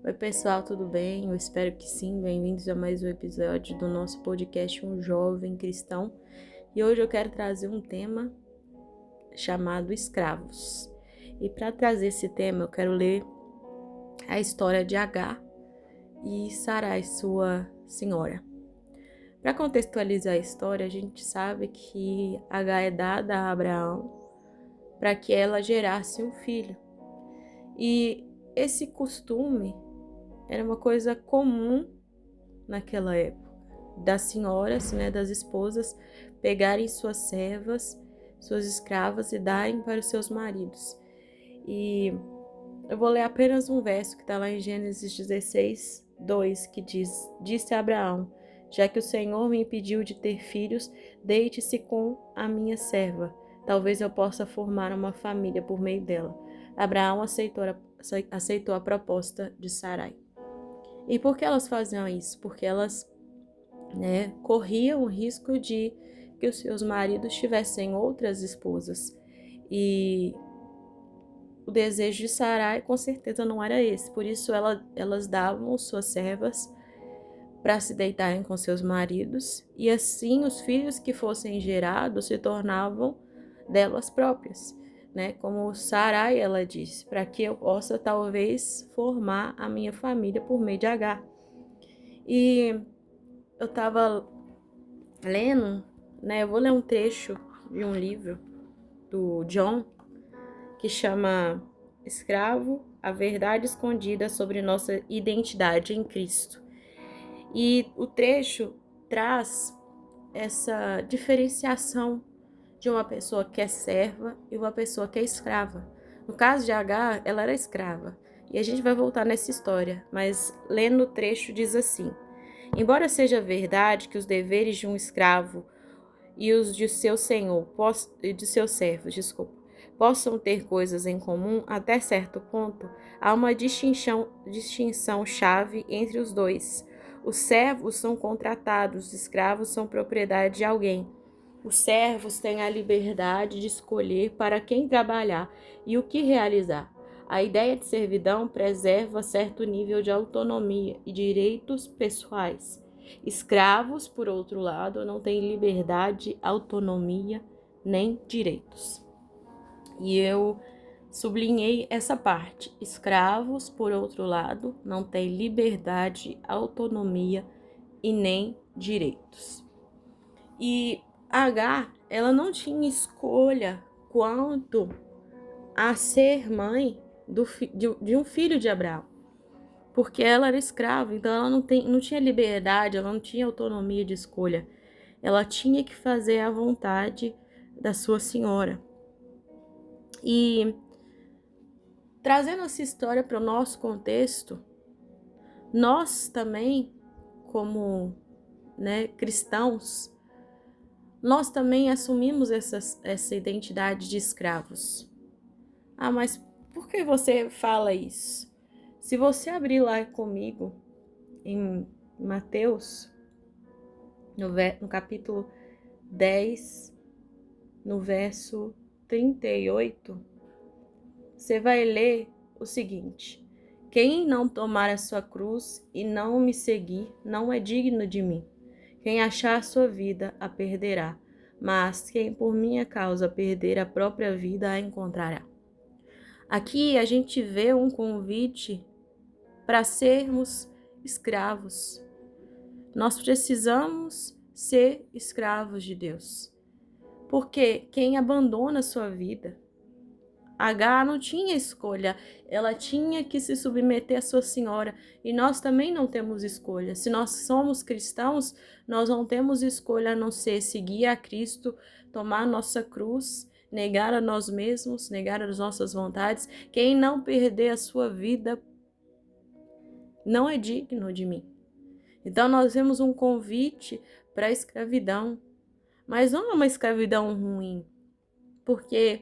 Oi pessoal, tudo bem? Eu espero que sim. Bem-vindos a mais um episódio do nosso podcast Um Jovem Cristão. E hoje eu quero trazer um tema chamado escravos. E para trazer esse tema, eu quero ler a história de Agar e Sarai, sua senhora. Para contextualizar a história, a gente sabe que Agar é dada a Abraão para que ela gerasse um filho. E esse costume era uma coisa comum naquela época, das senhoras, das esposas, pegarem suas servas, suas escravas e darem para os seus maridos. E eu vou ler apenas um verso que está lá em Gênesis 16, 2, que diz: Disse Abraão, já que o Senhor me impediu de ter filhos, deite-se com a minha serva. Talvez eu possa formar uma família por meio dela. Abraão aceitou a proposta de Sarai. E por que elas faziam isso? Porque elas corriam o risco de que os seus maridos tivessem outras esposas. E o desejo de Sarai com certeza não era esse. Por isso elas davam suas servas para se deitarem com seus maridos. E assim os filhos que fossem gerados se tornavam delas próprias. Como Sarai, ela disse, para que eu possa talvez formar a minha família por meio de Agar. E eu estava lendo, eu vou ler um trecho de um livro do John que chama Escravo, a verdade escondida sobre nossa identidade em Cristo. E o trecho traz essa diferenciação de uma pessoa que é serva e uma pessoa que é escrava. No caso de Agar, ela era escrava. E a gente vai voltar nessa história, mas lendo o trecho diz assim: Embora seja verdade que os deveres de um escravo e os de seu senhor, de seus servos, possam ter coisas em comum, até certo ponto, há uma distinção chave entre os dois. Os servos são contratados, os escravos são propriedade de alguém. Os servos têm a liberdade de escolher para quem trabalhar e o que realizar. A ideia de servidão preserva certo nível de autonomia e direitos pessoais. Escravos, por outro lado, não têm liberdade, autonomia nem direitos. E eu sublinhei essa parte. Escravos, por outro lado, não têm liberdade, autonomia e nem direitos. E Agar, ela não tinha escolha quanto a ser mãe de um filho de Abraão, porque ela era escrava, então ela não tinha liberdade, ela não tinha autonomia de escolha. Ela tinha que fazer a vontade da sua senhora. E trazendo essa história para o nosso contexto, nós também, como cristãos, nós também assumimos essa identidade de escravos. Ah, mas por que você fala isso? Se você abrir lá comigo em Mateus, no capítulo 10, no verso 38, você vai ler o seguinte: Quem não tomar a sua cruz e não me seguir, não é digno de mim. Quem achar a sua vida, a perderá, mas quem por minha causa perder a própria vida, a encontrará. Aqui a gente vê um convite para sermos escravos. Nós precisamos ser escravos de Deus. Porque quem abandona a sua vida, Agar não tinha escolha, ela tinha que se submeter à sua senhora. E nós também não temos escolha. Se nós somos cristãos, nós não temos escolha a não ser seguir a Cristo, tomar nossa cruz, negar a nós mesmos, negar as nossas vontades. Quem não perder a sua vida não é digno de mim. Então nós vemos um convite para a escravidão, mas não é uma escravidão ruim, porque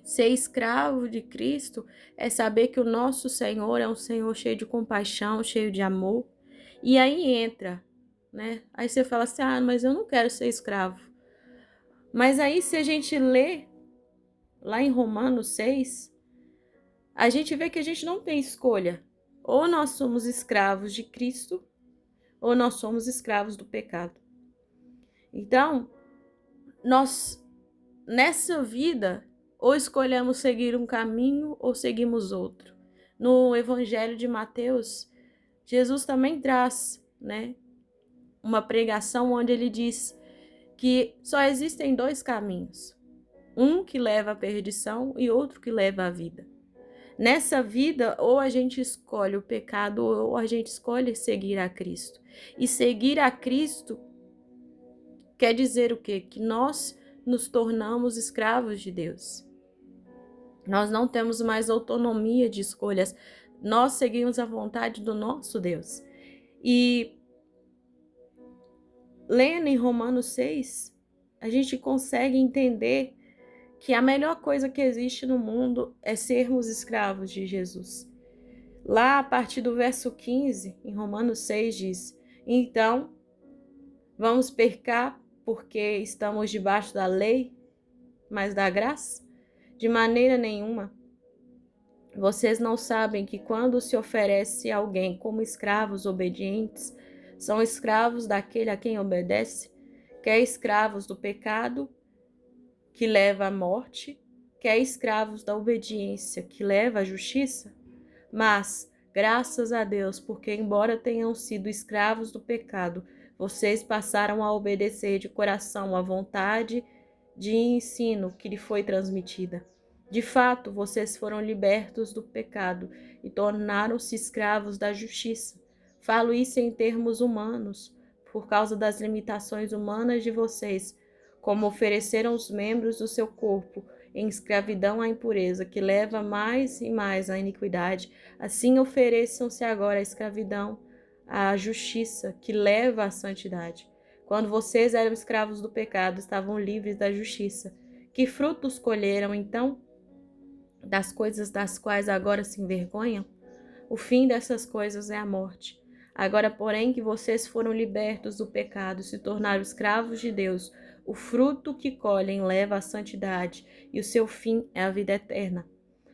ser escravo de Cristo é saber que o nosso Senhor é um Senhor cheio de compaixão, cheio de amor. E aí entra, Aí você fala assim, mas eu não quero ser escravo. Mas aí se a gente lê lá em Romanos 6, a gente vê que a gente não tem escolha. Ou nós somos escravos de Cristo, ou nós somos escravos do pecado. Então, nós, nessa vida, ou escolhemos seguir um caminho ou seguimos outro. No Evangelho de Mateus, Jesus também traz, uma pregação onde ele diz que só existem dois caminhos. Um que leva à perdição e outro que leva à vida. Nessa vida, ou a gente escolhe o pecado ou a gente escolhe seguir a Cristo. E seguir a Cristo quer dizer o quê? Que nós nos tornamos escravos de Deus. Nós não temos mais autonomia de escolhas. Nós seguimos a vontade do nosso Deus. E lendo em Romanos 6, a gente consegue entender que a melhor coisa que existe no mundo é sermos escravos de Jesus. Lá, a partir do verso 15, em Romanos 6, diz: então, vamos pecar porque estamos debaixo da lei, mas da graça? De maneira nenhuma. Vocês não sabem que quando se oferece alguém como escravos obedientes, são escravos daquele a quem obedece, quer escravos do pecado, que leva à morte, quer escravos da obediência, que leva à justiça? Mas, graças a Deus, porque embora tenham sido escravos do pecado, vocês passaram a obedecer de coração à vontade de ensino que lhe foi transmitida. De fato, vocês foram libertos do pecado e tornaram-se escravos da justiça. Falo isso em termos humanos, por causa das limitações humanas de vocês, como ofereceram os membros do seu corpo em escravidão à impureza, que leva mais e mais à iniquidade, assim ofereçam-se agora à escravidão à justiça, que leva à santidade. Quando vocês eram escravos do pecado, estavam livres da justiça. Que frutos colheram, então, das coisas das quais agora se envergonham? O fim dessas coisas é a morte. Agora, porém, que vocês foram libertos do pecado e se tornaram escravos de Deus, o fruto que colhem leva à santidade, e o seu fim é a vida eterna.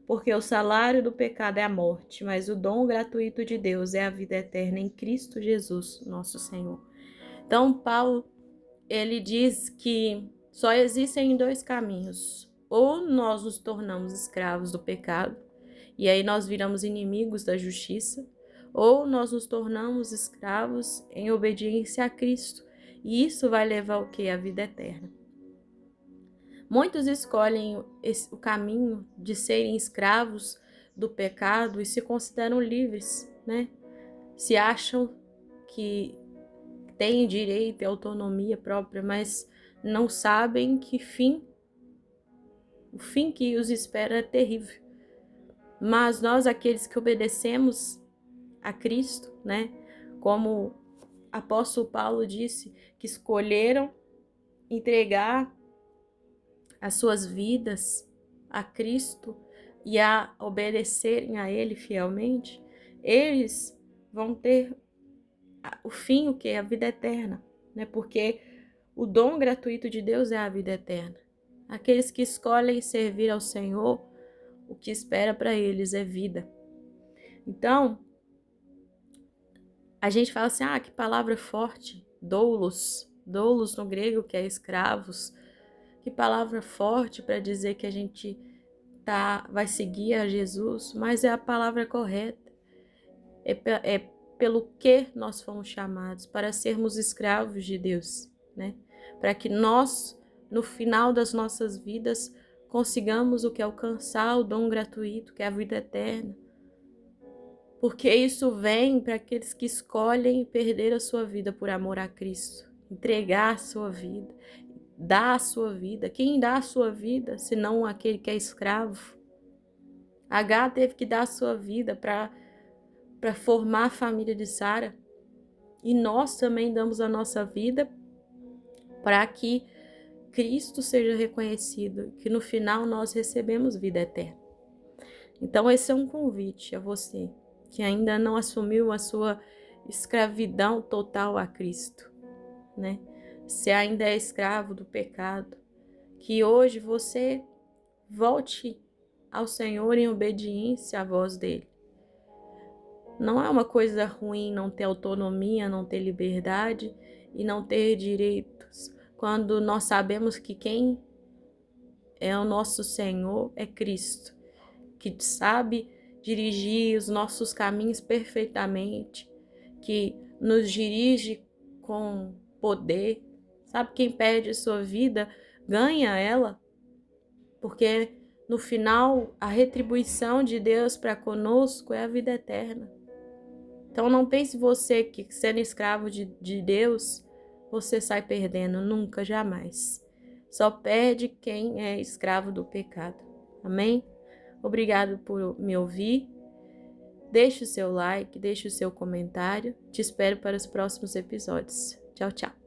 Porque o salário do pecado é a morte, mas o dom gratuito de Deus é a vida eterna em Cristo Jesus, nosso Senhor. Então, Paulo, ele diz que só existem dois caminhos. Ou nós nos tornamos escravos do pecado, e aí nós viramos inimigos da justiça, ou nós nos tornamos escravos em obediência a Cristo, e isso vai levar o quê? A vida eterna. Muitos escolhem o caminho de serem escravos do pecado e se consideram livres, Se acham que têm direito e autonomia própria, mas não sabem que o fim que os espera é terrível. Mas nós, aqueles que obedecemos a Cristo, como apóstolo Paulo disse, que escolheram entregar as suas vidas a Cristo e a obedecerem a Ele fielmente, eles vão ter o fim, o que? A vida eterna, Porque o dom gratuito de Deus é a vida eterna. Aqueles que escolhem servir ao Senhor, o que espera para eles é vida. Então, a gente fala assim, que palavra forte, doulos no grego, que é escravos. Que palavra forte para dizer que a gente vai seguir a Jesus, mas é a palavra correta. É pelo que nós fomos chamados, para sermos escravos de Deus, Para que nós, no final das nossas vidas, consigamos o que? Alcançar o dom gratuito, que é a vida eterna. Porque isso vem para aqueles que escolhem perder a sua vida por amor a Cristo, entregar a sua vida, dar a sua vida. Quem dá a sua vida, senão aquele que é escravo? Agar teve que dar a sua vida para formar a família de Sara. E nós também damos a nossa vida para que Cristo seja reconhecido, que no final nós recebemos vida eterna. Então esse é um convite a você que ainda não assumiu a sua escravidão total a Cristo, Se ainda é escravo do pecado, que hoje você volte ao Senhor em obediência à voz dele. Não é uma coisa ruim não ter autonomia, não ter liberdade e não ter direitos, quando nós sabemos que quem é o nosso Senhor é Cristo, que sabe dirigir os nossos caminhos perfeitamente, que nos dirige com poder. Sabe, quem perde sua vida ganha ela, porque no final a retribuição de Deus para conosco é a vida eterna. Então não pense você que sendo escravo de Deus, você sai perdendo, nunca, jamais. Só perde quem é escravo do pecado. Amém? Obrigado por me ouvir. Deixe o seu like, deixe o seu comentário. Te espero para os próximos episódios. Tchau, tchau.